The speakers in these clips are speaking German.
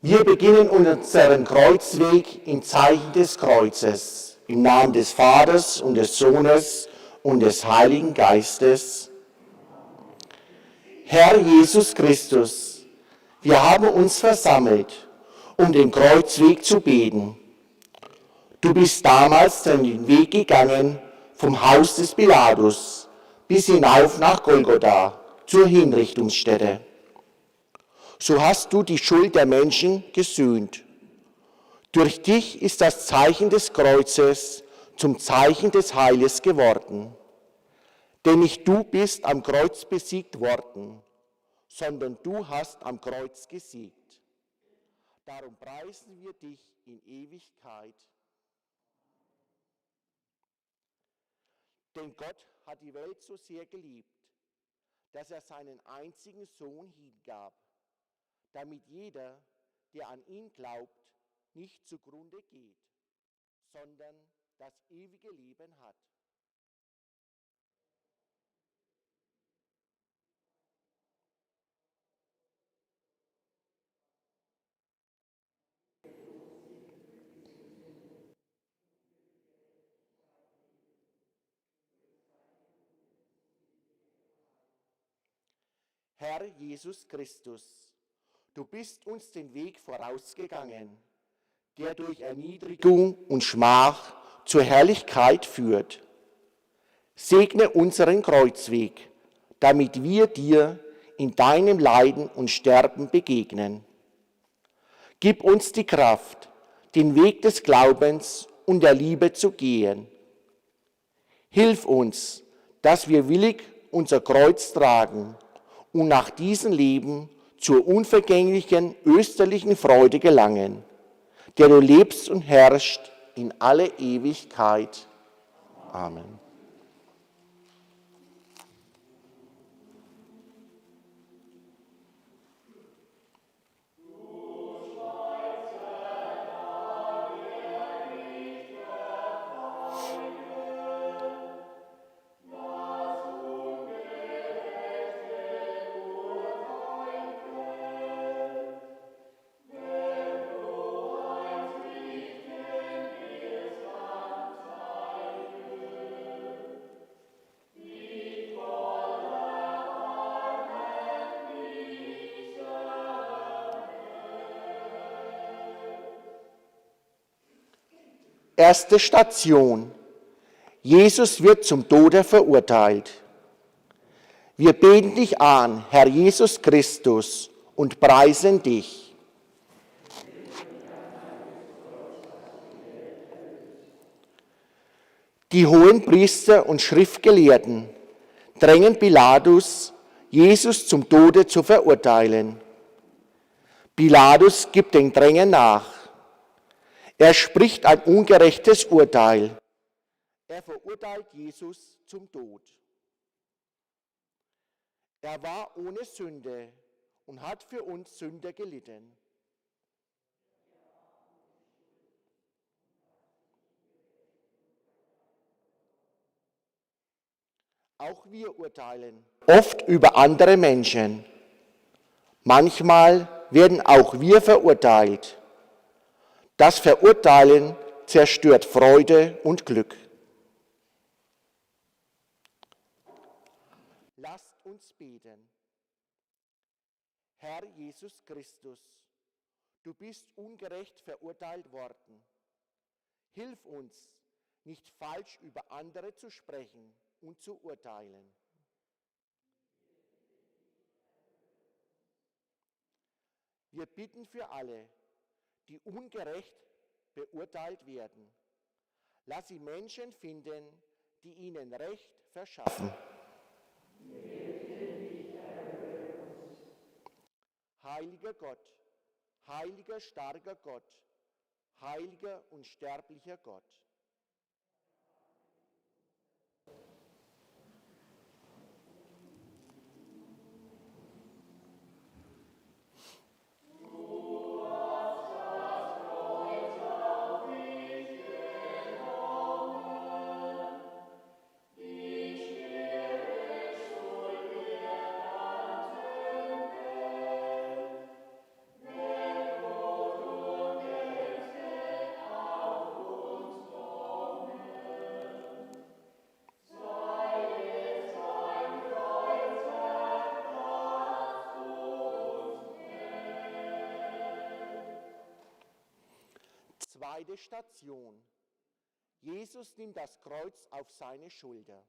Wir beginnen unseren Kreuzweg im Zeichen des Kreuzes, im Namen des Vaters und des Sohnes und des Heiligen Geistes. Herr Jesus Christus, wir haben uns versammelt, um den Kreuzweg zu beten. Du bist damals den Weg gegangen vom Haus des Pilatus bis hinauf nach Golgotha, zur Hinrichtungsstätte. So hast du die Schuld der Menschen gesühnt. Durch dich ist das Zeichen des Kreuzes zum Zeichen des Heiles geworden. Denn nicht du bist am Kreuz besiegt worden, sondern du hast am Kreuz gesiegt. Darum preisen wir dich in Ewigkeit. Denn Gott hat die Welt so sehr geliebt, dass er seinen einzigen Sohn hingab, damit jeder, der an ihn glaubt, nicht zugrunde geht, sondern das ewige Leben hat. Herr Jesus Christus, du bist uns den Weg vorausgegangen, der durch Erniedrigung und Schmach zur Herrlichkeit führt. Segne unseren Kreuzweg, damit wir dir in deinem Leiden und Sterben begegnen. Gib uns die Kraft, den Weg des Glaubens und der Liebe zu gehen. Hilf uns, dass wir willig unser Kreuz tragen und nach diesem Leben zur unvergänglichen österlichen Freude gelangen, der du lebst und herrschst in alle Ewigkeit. Amen. Erste Station. Jesus wird zum Tode verurteilt. Wir beten dich an, Herr Jesus Christus, und preisen dich. Die Hohenpriester und Schriftgelehrten drängen Pilatus, Jesus zum Tode zu verurteilen. Pilatus gibt den Drängen nach. Er spricht ein ungerechtes Urteil. Er verurteilt Jesus zum Tod. Er war ohne Sünde und hat für uns Sünder gelitten. Auch wir urteilen oft über andere Menschen. Manchmal werden auch wir verurteilt. Das Verurteilen zerstört Freude und Glück. Lasst uns beten. Herr Jesus Christus, du bist ungerecht verurteilt worden. Hilf uns, nicht falsch über andere zu sprechen und zu urteilen. Wir bitten für alle, die ungerecht beurteilt werden. Lass sie Menschen finden, die ihnen Recht verschaffen. Heiliger Gott, heiliger, starker Gott, heiliger, unsterblicher Gott. Zweite Station. Jesus nimmt das Kreuz auf seine Schulter.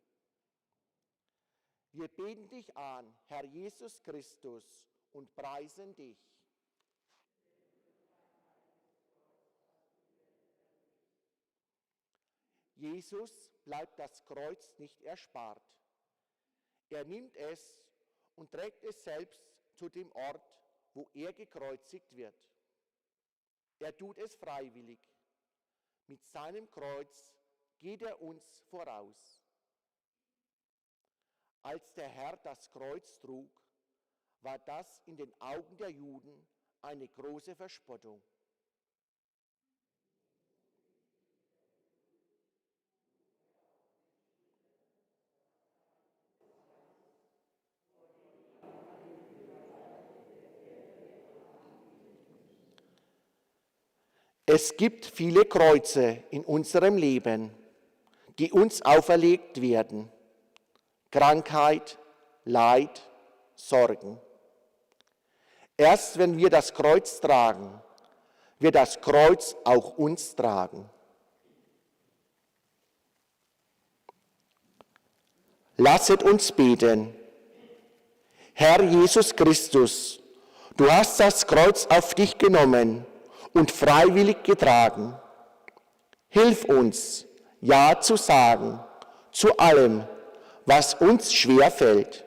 Wir beten dich an, Herr Jesus Christus, und preisen dich. Jesus bleibt das Kreuz nicht erspart. Er nimmt es und trägt es selbst zu dem Ort, wo er gekreuzigt wird. Er tut es freiwillig. Mit seinem Kreuz geht er uns voraus. Als der Herr das Kreuz trug, war das in den Augen der Juden eine große Verspottung. Es gibt viele Kreuze in unserem Leben, die uns auferlegt werden. Krankheit, Leid, Sorgen. Erst wenn wir das Kreuz tragen, wird das Kreuz auch uns tragen. Lasset uns beten. Herr Jesus Christus, du hast das Kreuz auf dich genommen und freiwillig getragen. Hilf uns, Ja zu sagen zu allem, was uns schwer fällt.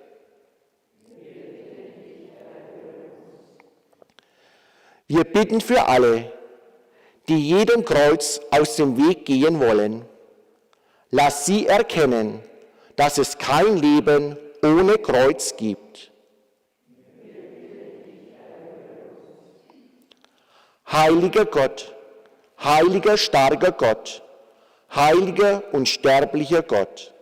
Wir bitten für alle, die jedem Kreuz aus dem Weg gehen wollen. Lass sie erkennen, dass es kein Leben ohne Kreuz gibt. Heiliger Gott, heiliger, starker Gott, heiliger, unsterblicher Gott.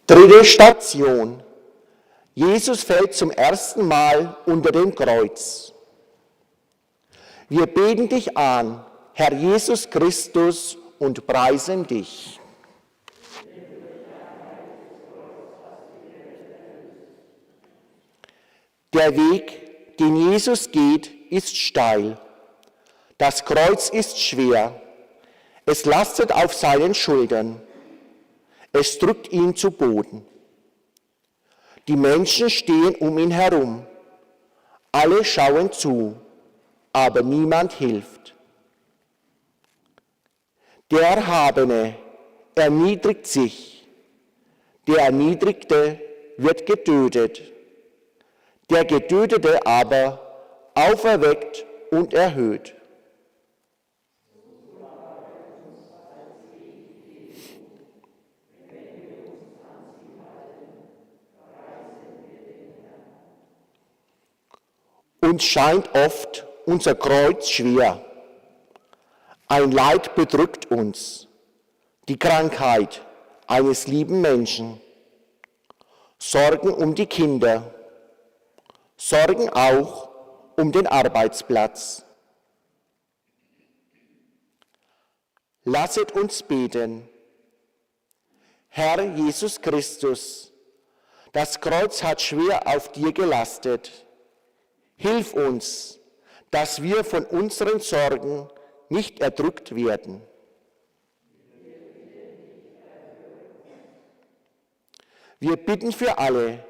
Dritte Station. Jesus fällt zum ersten Mal unter dem Kreuz. Wir beten dich an, Herr Jesus Christus, und preisen dich. Der Weg, den Jesus geht, ist steil. Das Kreuz ist schwer. Es lastet auf seinen Schultern. Es drückt ihn zu Boden. Die Menschen stehen um ihn herum. Alle schauen zu, aber niemand hilft. Der Erhabene erniedrigt sich. Der Erniedrigte wird getötet. Der Getötete aber auferweckt und erhöht. Uns scheint oft unser Kreuz schwer. Ein Leid bedrückt uns, die Krankheit eines lieben Menschen, Sorgen um die Kinder, Sorgen auch um den Arbeitsplatz. Lasset uns beten. Herr Jesus Christus, das Kreuz hat schwer auf dir gelastet. Hilf uns, dass wir von unseren Sorgen nicht erdrückt werden. Wir bitten für alle,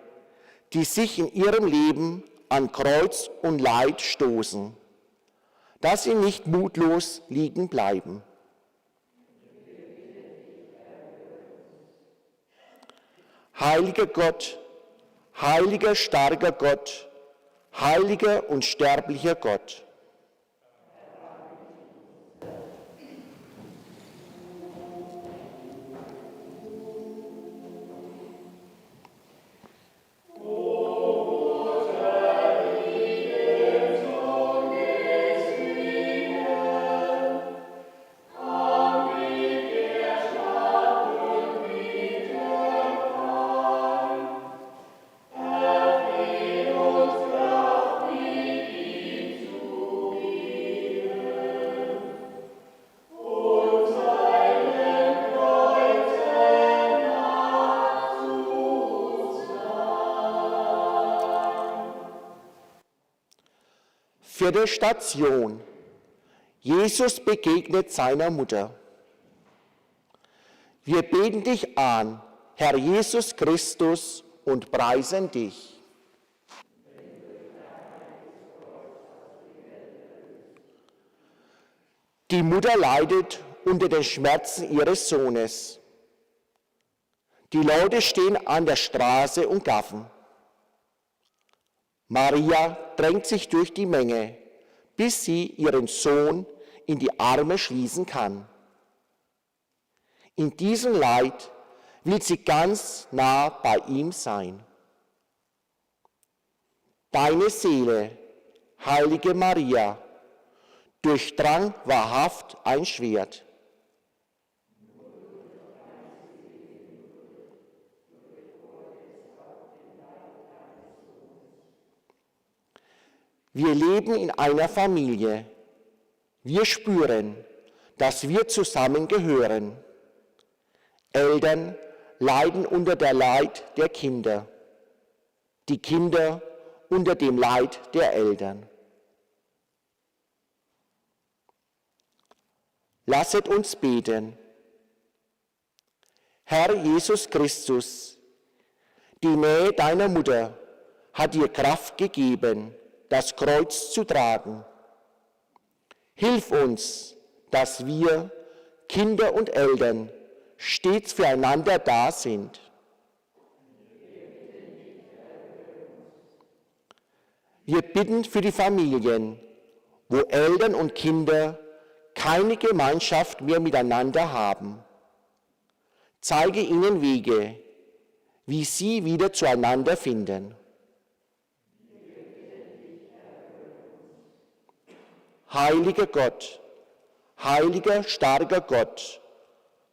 die sich in ihrem Leben an Kreuz und Leid stoßen, dass sie nicht mutlos liegen bleiben. Heiliger Gott, heiliger, starker Gott, heiliger, unsterblicher Gott. 4. Station. Jesus begegnet seiner Mutter. Wir beten dich an, Herr Jesus Christus, und preisen dich. Die Mutter leidet unter den Schmerzen ihres Sohnes. Die Leute stehen an der Straße und gaffen. Maria drängt sich durch die Menge, bis sie ihren Sohn in die Arme schließen kann. In diesem Leid will sie ganz nah bei ihm sein. Deine Seele, heilige Maria, durchdrang wahrhaft ein Schwert. Wir leben in einer Familie. Wir spüren, dass wir zusammengehören. Eltern leiden unter der Leid der Kinder. Die Kinder unter dem Leid der Eltern. Lasset uns beten. Herr Jesus Christus, die Nähe deiner Mutter hat dir Kraft gegeben, das Kreuz zu tragen. Hilf uns, dass wir, Kinder und Eltern, stets füreinander da sind. Wir bitten für die Familien, wo Eltern und Kinder keine Gemeinschaft mehr miteinander haben. Zeige ihnen Wege, wie sie wieder zueinander finden. Heiliger Gott, heiliger, starker Gott,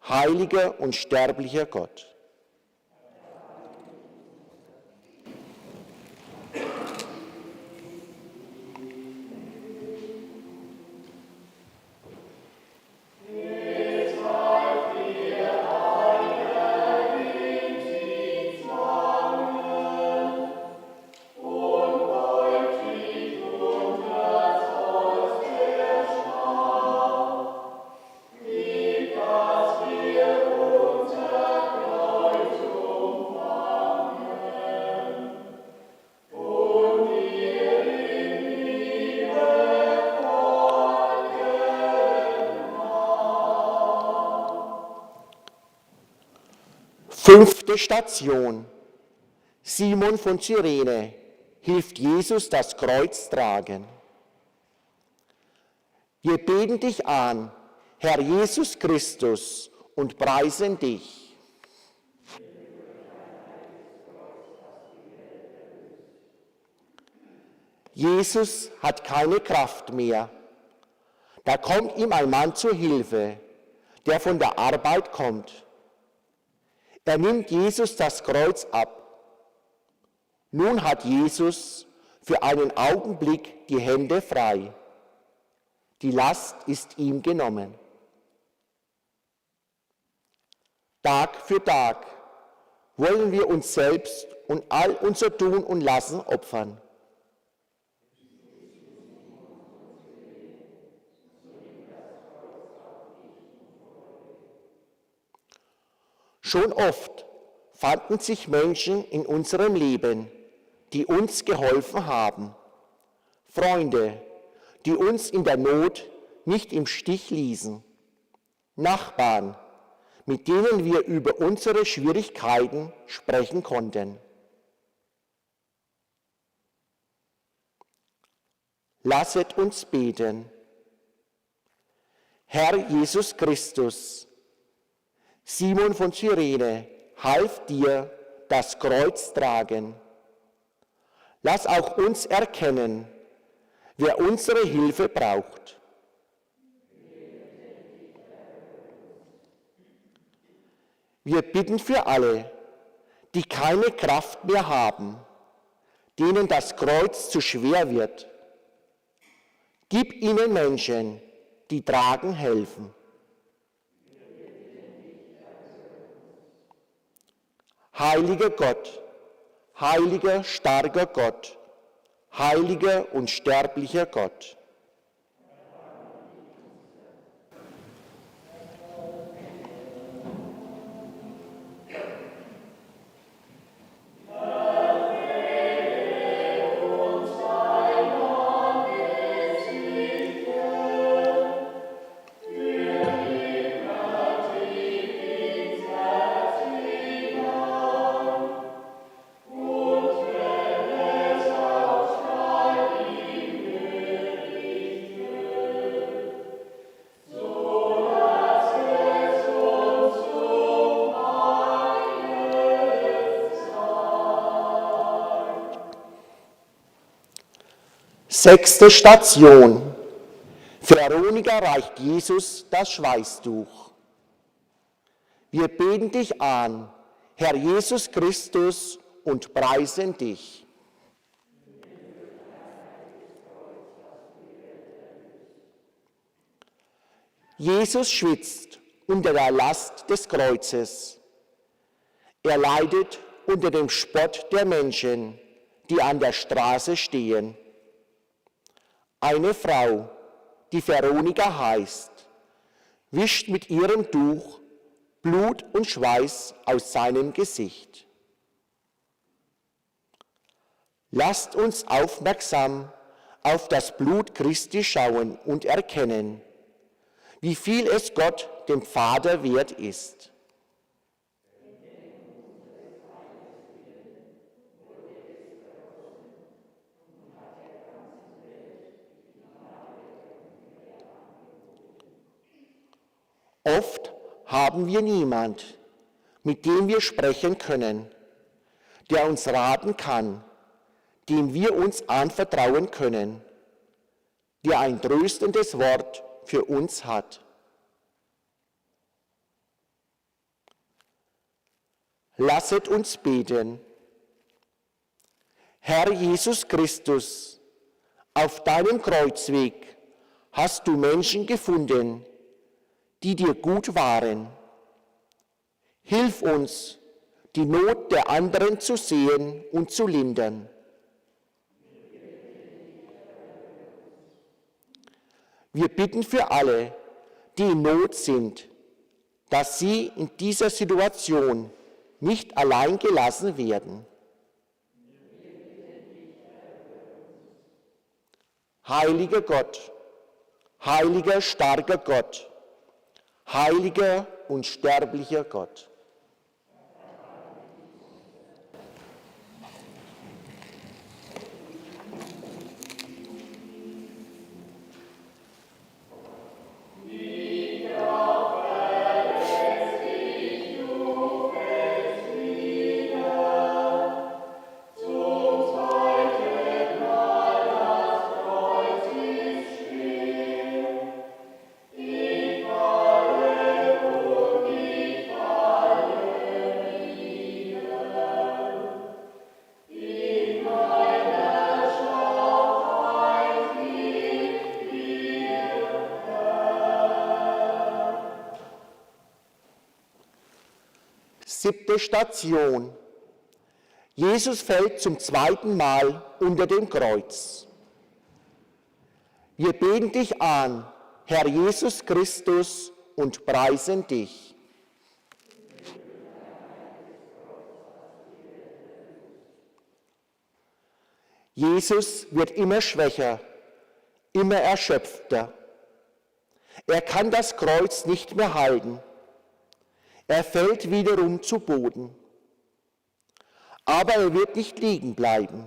heiliger und sterblicher Gott. Fünfte Station. Simon von Cyrene hilft Jesus das Kreuz tragen. Wir beten dich an, Herr Jesus Christus, und preisen dich. Jesus hat keine Kraft mehr. Da kommt ihm ein Mann zur Hilfe, der von der Arbeit kommt. Er nimmt Jesus das Kreuz ab. Nun hat Jesus für einen Augenblick die Hände frei. Die Last ist ihm genommen. Tag für Tag wollen wir uns selbst und all unser Tun und Lassen opfern. Schon oft fanden sich Menschen in unserem Leben, die uns geholfen haben. Freunde, die uns in der Not nicht im Stich ließen. Nachbarn, mit denen wir über unsere Schwierigkeiten sprechen konnten. Lasset uns beten. Herr Jesus Christus, Simon von Cyrene half dir das Kreuz tragen. Lass auch uns erkennen, wer unsere Hilfe braucht. Wir bitten für alle, die keine Kraft mehr haben, denen das Kreuz zu schwer wird. Gib ihnen Menschen, die tragen helfen. Heiliger Gott, heiliger, starker Gott, heiliger, unsterblicher Gott. Sechste Station. Veronika reicht Jesus das Schweißtuch. Wir beten dich an, Herr Jesus Christus, und preisen dich. Jesus schwitzt unter der Last des Kreuzes. Er leidet unter dem Spott der Menschen, die an der Straße stehen. Eine Frau, die Veronika heißt, wischt mit ihrem Tuch Blut und Schweiß aus seinem Gesicht. Lasst uns aufmerksam auf das Blut Christi schauen und erkennen, wie viel es Gott, dem Vater, wert ist. Oft haben wir niemand, mit dem wir sprechen können, der uns raten kann, dem wir uns anvertrauen können, der ein tröstendes Wort für uns hat. Lasset uns beten. Herr Jesus Christus, auf deinem Kreuzweg hast du Menschen gefunden, die dir gut waren. Hilf uns, die Not der anderen zu sehen und zu lindern. Wir bitten für alle, die in Not sind, dass sie in dieser Situation nicht allein gelassen werden. Heiliger Gott, heiliger, starker Gott, heiliger, unsterblicher Gott. Siebte Station. Jesus fällt zum zweiten Mal unter dem Kreuz. Wir beten dich an, Herr Jesus Christus, und preisen dich. Jesus wird immer schwächer, immer erschöpfter. Er kann das Kreuz nicht mehr halten. Er fällt wiederum zu Boden. Aber er wird nicht liegen bleiben.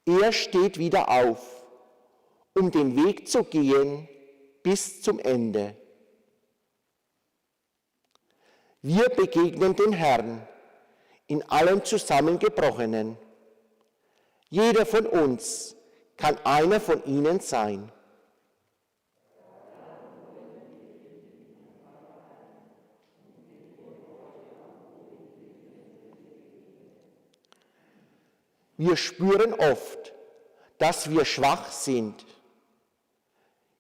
Er steht wieder auf, um den Weg zu gehen bis zum Ende. Wir begegnen dem Herrn in allem Zusammengebrochenen. Jeder von uns kann einer von ihnen sein. Wir spüren oft, dass wir schwach sind.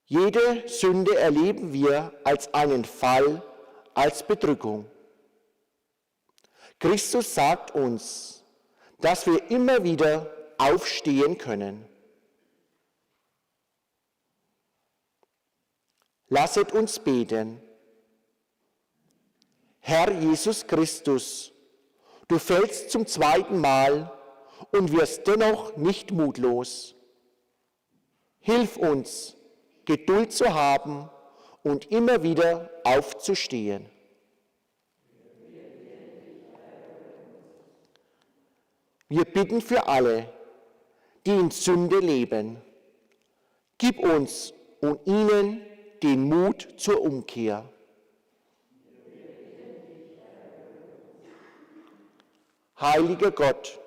Jede Sünde erleben wir als einen Fall, als Bedrückung. Christus sagt uns, dass wir immer wieder aufstehen können. Lasset uns beten. Herr Jesus Christus, du fällst zum zweiten Mal und wirst dennoch nicht mutlos. Hilf uns, Geduld zu haben und immer wieder aufzustehen. Wir bitten für alle, die in Sünde leben. Gib uns und ihnen den Mut zur Umkehr. Heiliger Gott,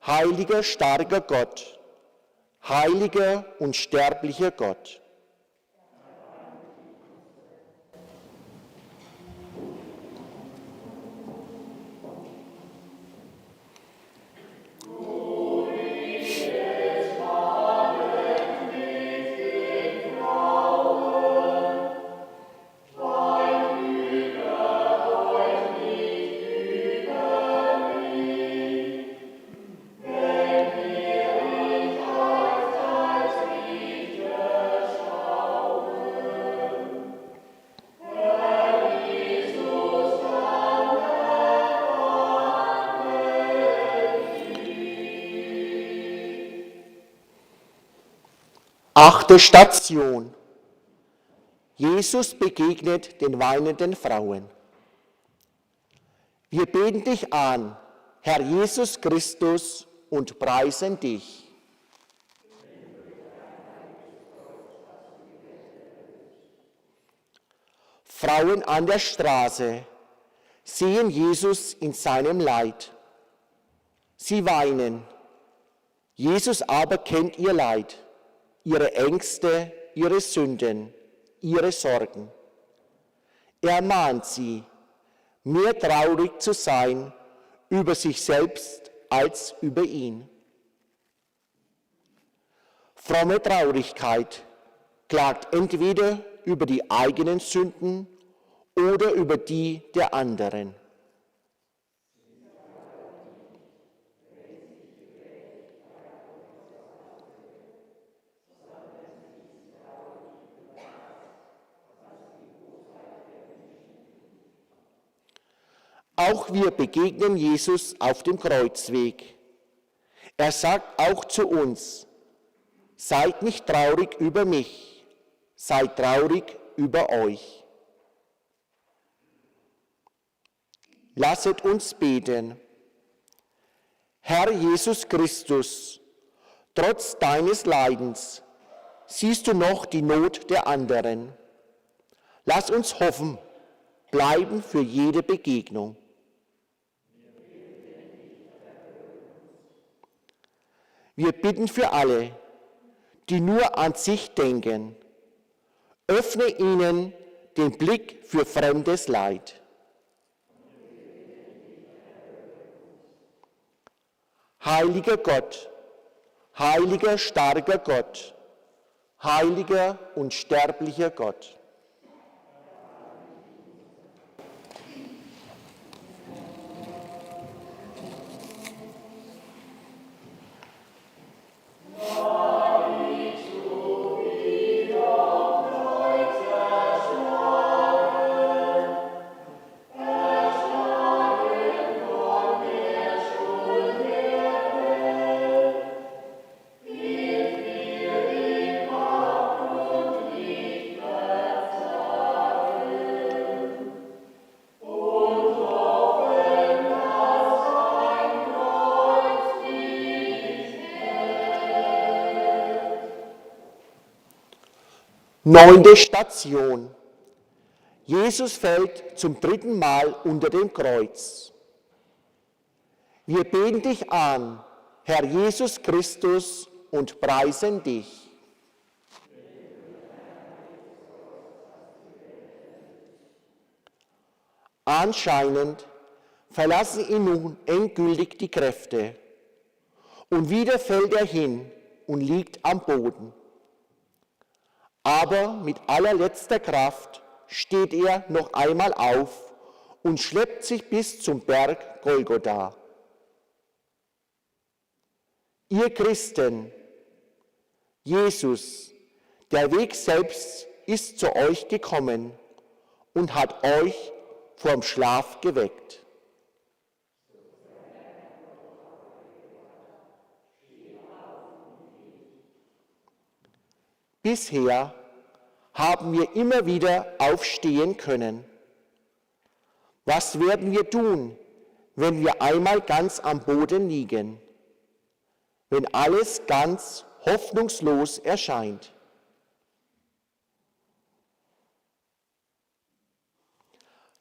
heiliger, starker Gott, heiliger, unsterblicher Gott. Achte Station. Jesus begegnet den weinenden Frauen. Wir beten dich an, Herr Jesus Christus, und preisen dich. Frauen an der Straße sehen Jesus in seinem Leid. Sie weinen. Jesus aber kennt ihr Leid, ihre Ängste, ihre Sünden, ihre Sorgen. Er mahnt sie, mehr traurig zu sein über sich selbst als über ihn. Fromme Traurigkeit klagt entweder über die eigenen Sünden oder über die der anderen. Auch wir begegnen Jesus auf dem Kreuzweg. Er sagt auch zu uns: Seid nicht traurig über mich, seid traurig über euch. Lasset uns beten. Herr Jesus Christus, trotz deines Leidens siehst du noch die Not der anderen. Lass uns hoffen, bleiben für jede Begegnung. Wir bitten für alle, die nur an sich denken. Öffne ihnen den Blick für fremdes Leid. Heiliger Gott, heiliger, starker Gott, heiliger, unsterblicher Gott. Neunte Station. Jesus fällt zum dritten Mal unter dem Kreuz. Wir beten dich an, Herr Jesus Christus, und preisen dich. Anscheinend verlassen ihn nun endgültig die Kräfte und wieder fällt er hin und liegt am Boden. Aber mit allerletzter Kraft steht er noch einmal auf und schleppt sich bis zum Berg Golgotha. Ihr Christen, Jesus, der Weg selbst ist zu euch gekommen und hat euch vom Schlaf geweckt. Bisher haben wir immer wieder aufstehen können. Was werden wir tun, wenn wir einmal ganz am Boden liegen? Wenn alles ganz hoffnungslos erscheint?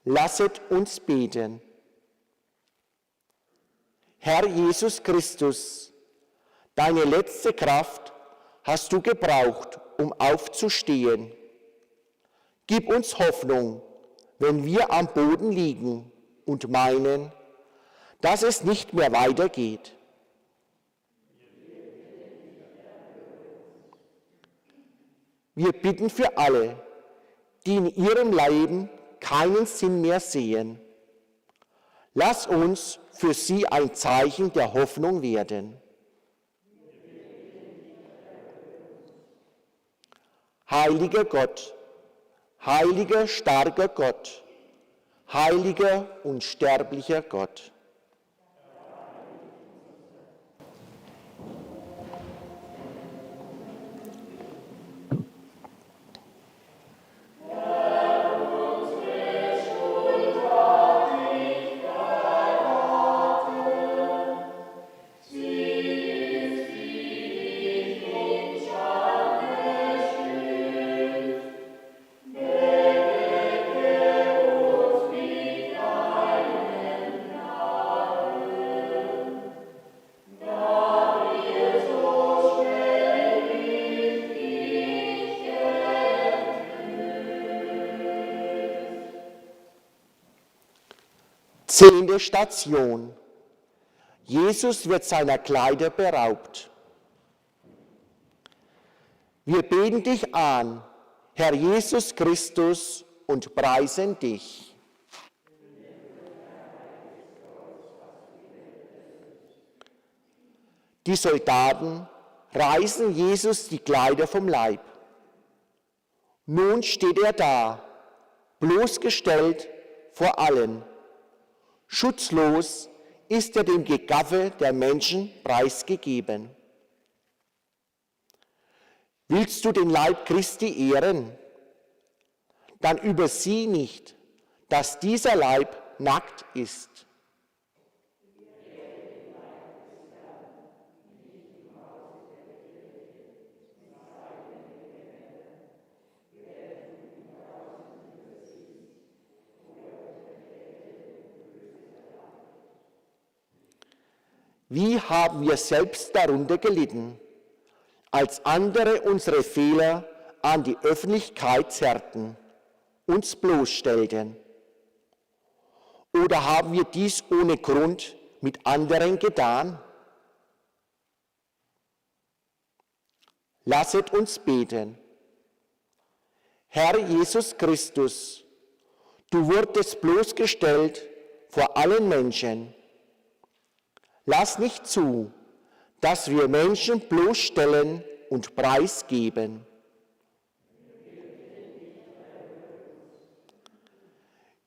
Lasset uns beten. Herr Jesus Christus, deine letzte Kraft hast du gebraucht, um aufzustehen. Gib uns Hoffnung, wenn wir am Boden liegen und meinen, dass es nicht mehr weitergeht. Wir bitten für alle, die in ihrem Leben keinen Sinn mehr sehen. Lass uns für sie ein Zeichen der Hoffnung werden. Heiliger Gott, heiliger, starker Gott, heiliger, unsterblicher Gott. Zehnte Station. Jesus wird seiner Kleider beraubt. Wir beten dich an, Herr Jesus Christus, und preisen dich. Die Soldaten reißen Jesus die Kleider vom Leib. Nun steht er da, bloßgestellt vor allen. Schutzlos ist er dem Gegaffe der Menschen preisgegeben. Willst du den Leib Christi ehren? Dann übersieh nicht, dass dieser Leib nackt ist. Wie haben wir selbst darunter gelitten, als andere unsere Fehler an die Öffentlichkeit zerrten, uns bloßstellten? Oder haben wir dies ohne Grund mit anderen getan? Lasset uns beten. Herr Jesus Christus, du wurdest bloßgestellt vor allen Menschen. Lass nicht zu, dass wir Menschen bloßstellen und preisgeben.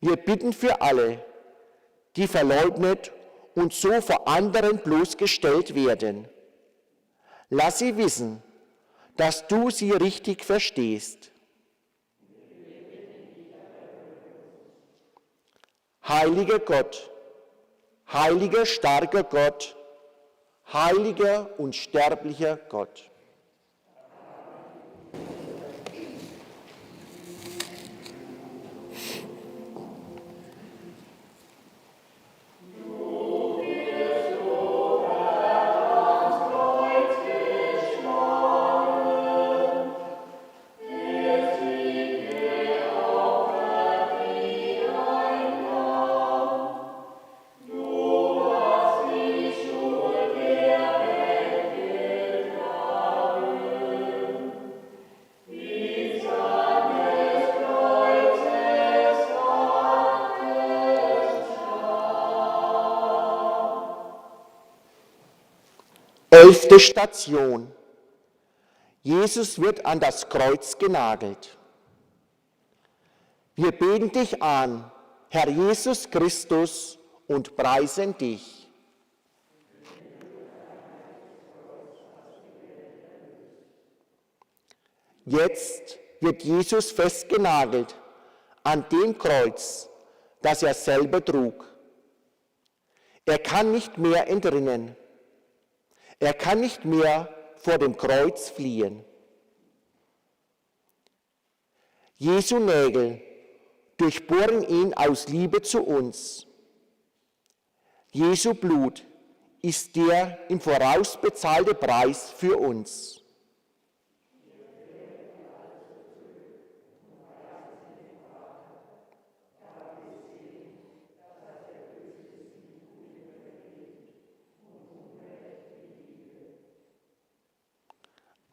Wir bitten für alle, die verleugnet und so vor anderen bloßgestellt werden. Lass sie wissen, dass du sie richtig verstehst. Heiliger Gott, heiliger, starker Gott, heiliger, unsterblicher Gott. 11. Station. Jesus wird an das Kreuz genagelt. Wir beten dich an, Herr Jesus Christus, und preisen dich. Jetzt wird Jesus festgenagelt an dem Kreuz, das er selber trug. Er kann nicht mehr entrinnen. Er kann nicht mehr vor dem Kreuz fliehen. Jesu Nägel durchbohren ihn aus Liebe zu uns. Jesu Blut ist der im Voraus bezahlte Preis für uns.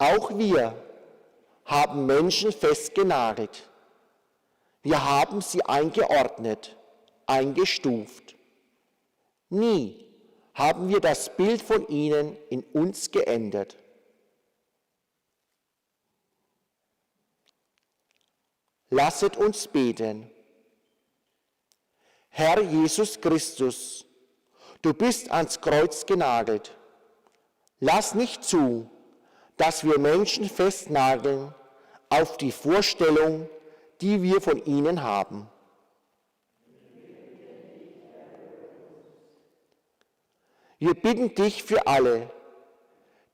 Auch wir haben Menschen festgenagelt. Wir haben sie eingeordnet, eingestuft. Nie haben wir das Bild von ihnen in uns geändert. Lasset uns beten. Herr Jesus Christus, du bist ans Kreuz genagelt. Lass nicht zu, dass wir Menschen festnageln auf die Vorstellung, die wir von ihnen haben. Wir bitten dich für alle,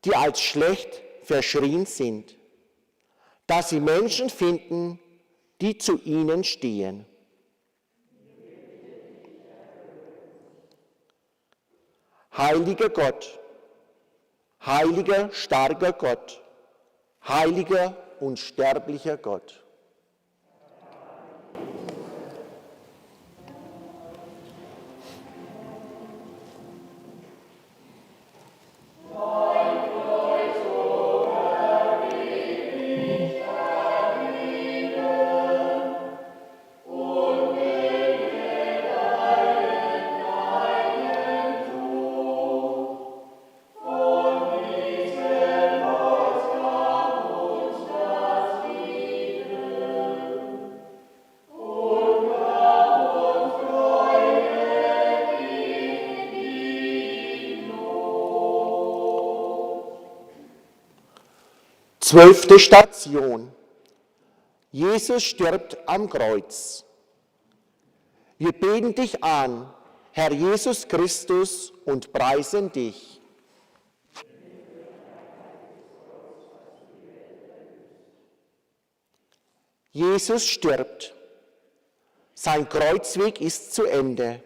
die als schlecht verschrien sind, dass sie Menschen finden, die zu ihnen stehen. Heiliger Gott, heiliger, starker Gott, heiliger, unsterblicher Gott. Zwölfte Station. Jesus stirbt am Kreuz. Wir beten dich an, Herr Jesus Christus, und preisen dich. Jesus stirbt. Sein Kreuzweg ist zu Ende.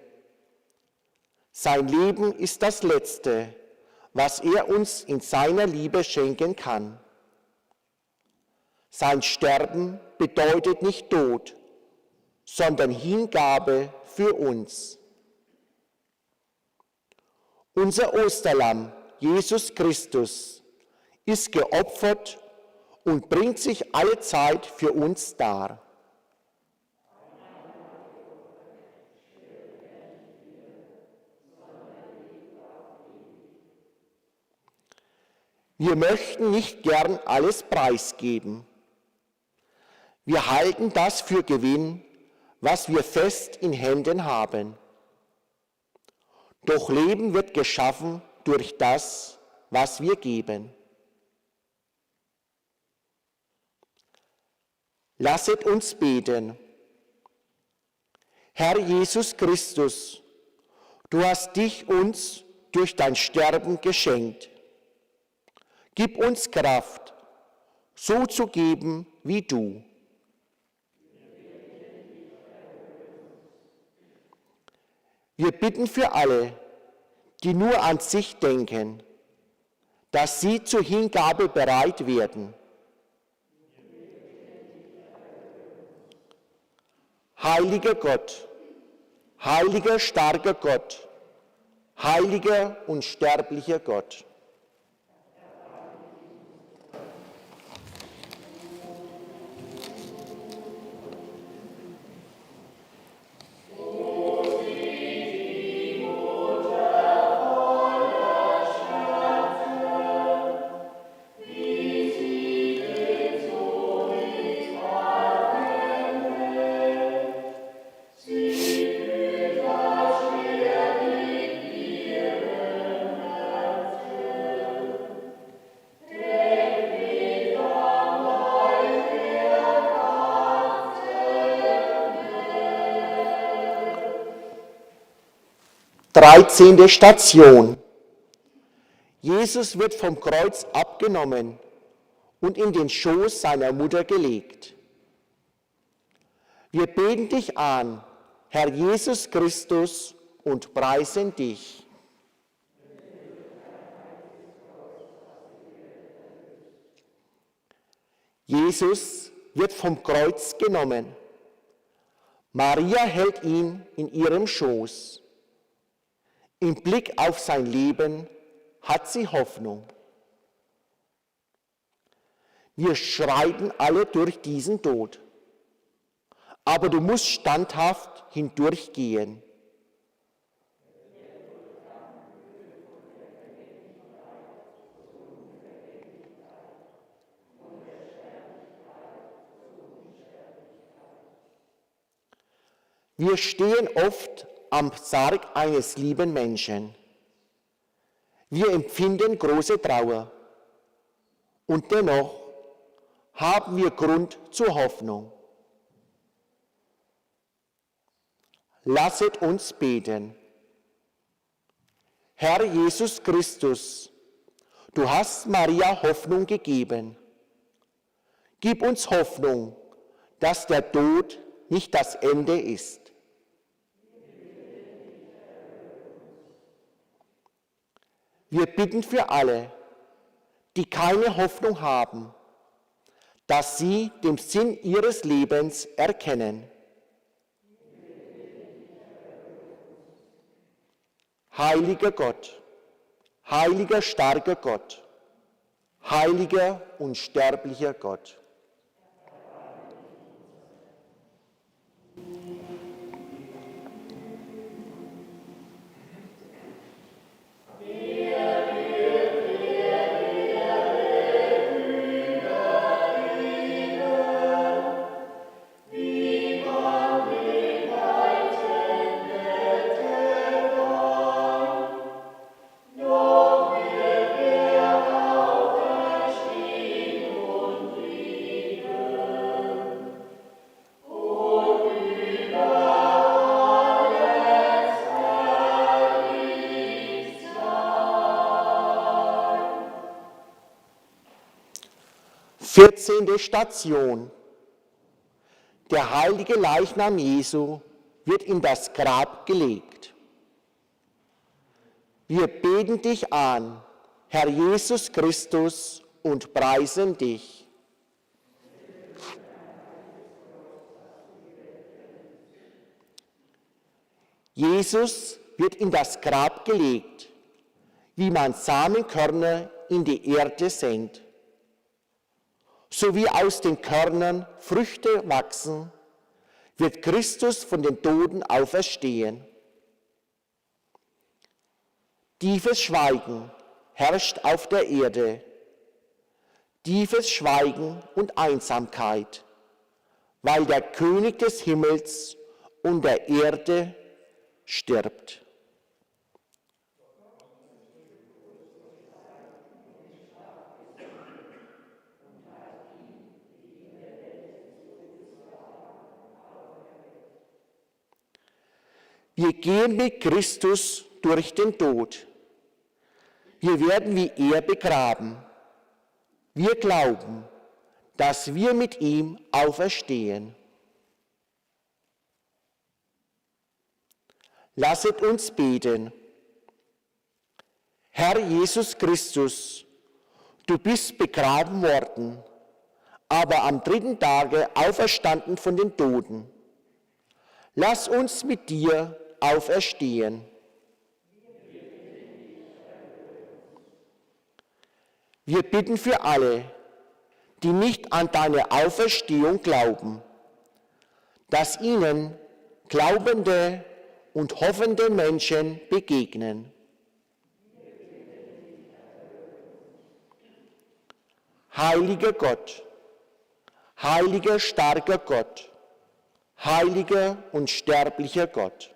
Sein Leben ist das Letzte, was er uns in seiner Liebe schenken kann. Sein Sterben bedeutet nicht Tod, sondern Hingabe für uns. Unser Osterlamm, Jesus Christus, ist geopfert und bringt sich alle Zeit für uns dar. Wir möchten nicht gern alles preisgeben. Wir halten das für Gewinn, was wir fest in Händen haben. Doch Leben wird geschaffen durch das, was wir geben. Lasset uns beten. Herr Jesus Christus, du hast dich uns durch dein Sterben geschenkt. Gib uns Kraft, so zu geben wie du. Wir bitten für alle, die nur an sich denken, dass sie zur Hingabe bereit werden. Heiliger Gott, heiliger, starker Gott, heiliger, unsterblicher Gott. 13. Station. Jesus wird vom Kreuz abgenommen und in den Schoß seiner Mutter gelegt. Wir beten dich an, Herr Jesus Christus, und preisen dich. Jesus wird vom Kreuz genommen. Maria hält ihn in ihrem Schoß. Im Blick auf sein Leben hat sie Hoffnung. Wir schreiten alle durch diesen Tod. Aber du musst standhaft hindurchgehen. Wir stehen oft am Sarg eines lieben Menschen. Wir empfinden große Trauer. Und dennoch haben wir Grund zur Hoffnung. Lasset uns beten. Herr Jesus Christus, du hast Maria Hoffnung gegeben. Gib uns Hoffnung, dass der Tod nicht das Ende ist. Wir bitten für alle, die keine Hoffnung haben, dass sie den Sinn ihres Lebens erkennen. Heiliger Gott, heiliger starker Gott, heiliger unsterblicher Gott. Vierzehnte Station. Der heilige Leichnam Jesu wird in das Grab gelegt. Wir beten dich an, Herr Jesus Christus, und preisen dich. Jesus wird in das Grab gelegt, wie man Samenkörner in die Erde senkt. So wie aus den Körnern Früchte wachsen, wird Christus von den Toten auferstehen. Tiefes Schweigen herrscht auf der Erde, tiefes Schweigen und Einsamkeit, weil der König des Himmels und der Erde stirbt. Wir gehen mit Christus durch den Tod. Wir werden wie er begraben. Wir glauben, dass wir mit ihm auferstehen. Lasset uns beten. Herr Jesus Christus, du bist begraben worden, aber am 3. Tage auferstanden von den Toten. Lass uns mit dir auferstehen. Wir bitten für alle, die nicht an deine Auferstehung glauben, dass ihnen glaubende und hoffende Menschen begegnen. Heiliger Gott, heiliger starker Gott, heiliger unsterblicher Gott.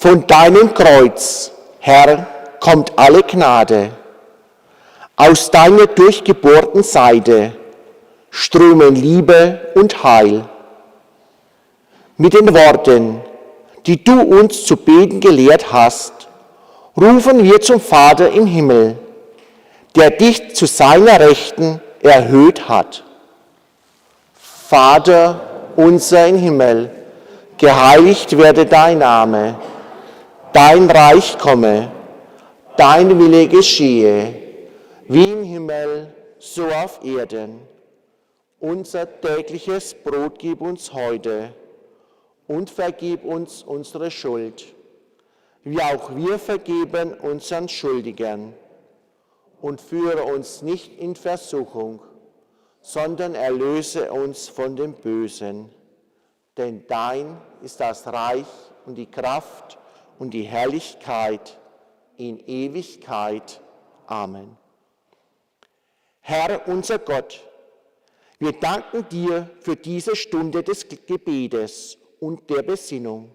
Von deinem Kreuz, Herr, kommt alle Gnade. Aus deiner durchgebohrten Seite strömen Liebe und Heil. Mit den Worten, die du uns zu beten gelehrt hast, rufen wir zum Vater im Himmel, der dich zu seiner Rechten erhöht hat. Vater unser im Himmel, geheiligt werde dein Name, dein Reich komme, dein Wille geschehe, wie im Himmel, so auf Erden. Unser tägliches Brot gib uns heute und vergib uns unsere Schuld, wie auch wir vergeben unseren Schuldigern. Und führe uns nicht in Versuchung, sondern erlöse uns von dem Bösen. Denn dein ist das Reich und die Kraft und die Herrlichkeit in Ewigkeit. Amen. Herr unser Gott, wir danken dir für diese Stunde des Gebetes und der Besinnung.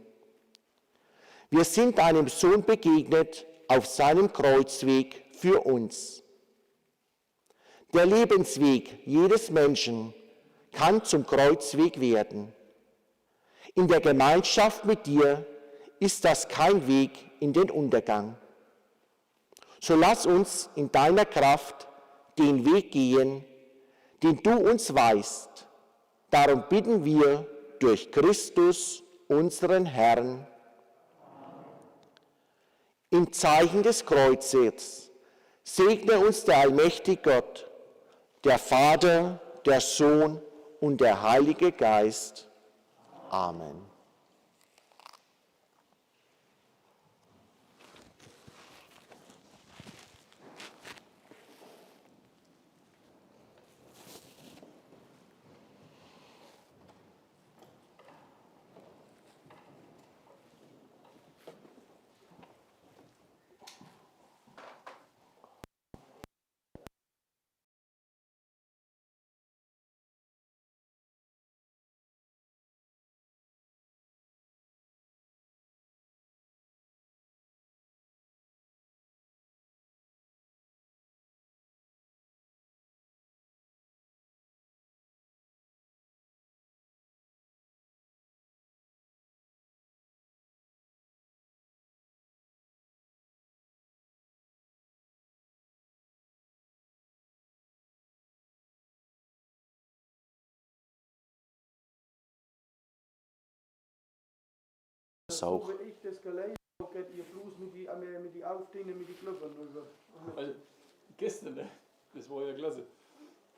Wir sind deinem Sohn begegnet auf seinem Kreuzweg für uns. Der Lebensweg jedes Menschen kann zum Kreuzweg werden. In der Gemeinschaft mit dir ist das kein Weg in den Untergang. So lass uns in deiner Kraft den Weg gehen, den du uns weist. Darum bitten wir durch Christus, unseren Herrn. Im Zeichen des Kreuzes segne uns der allmächtige Gott, der Vater, der Sohn und der Heilige Geist. Amen. So, wenn ich das gelesen habe, geht ihr bloß mit die Aufdehnen, mit die Klöppern rüber. Also, gestern, ne? Das war ja klasse.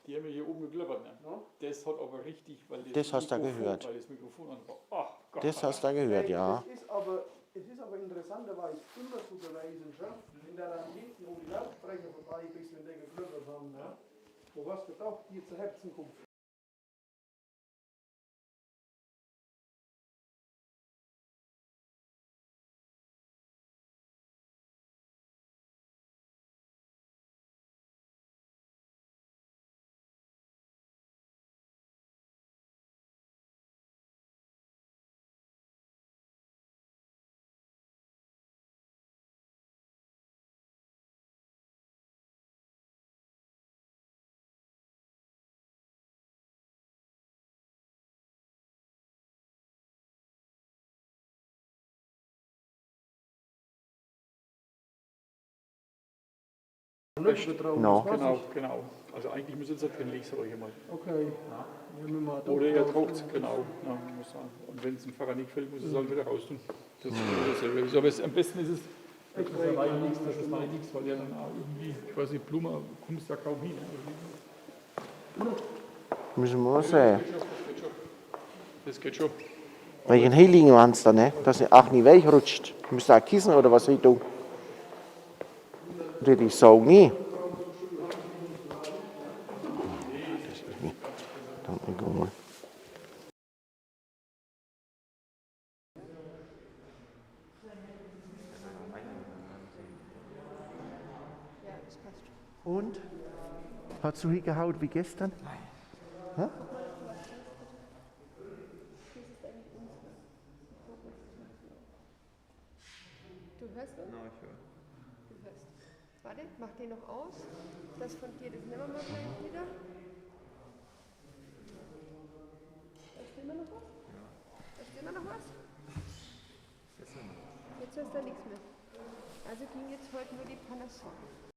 Die haben ja hier oben geklöppert. Ne? Ja? Das hat aber richtig, weil Das hast du gehört. Weil das Mikrofon an war. Ach Gott. Das hast du gehört, ja. Es ist aber interessanterweise immer so gewesen, schon, wenn da dann hinten um die Lautsprecher vorbei bist, wenn die geklöppert haben. Ne? Wo hast du gedacht, dir zu Herzen kommt? No. Genau. Also eigentlich müssen sie drin liegen, sag ich mal. Okay. Ja. Oder er taucht es, genau. Ja, muss sagen. Und wenn es dem Pfarrer nicht gefällt, muss er es halt wieder raus tun. Das ist dasselbe. Aber am besten ist es, dass es rein nichts, weil ja dann auch irgendwie, quasi Blume kommst ja kaum hin. Müssen wir mal sehen. Das geht schon. Welchen hier liegen wir da, ne? Dass er auch nicht wegrutscht. Müsst ihr auch kissen oder was ich tue? Oder die Sau nie. Und? Hat so hingehaut wie gestern? Nein. Hä? hörst du? Na, ich höre. Du hörst. Warte, mach den noch aus. Das von dir, das nehmen wir mal gleich wieder. Hörst du immer noch was? Ja. Hörst du immer noch was? Besser nicht. Jetzt hörst du nichts mehr. Also ging jetzt heute nur die Panasonic.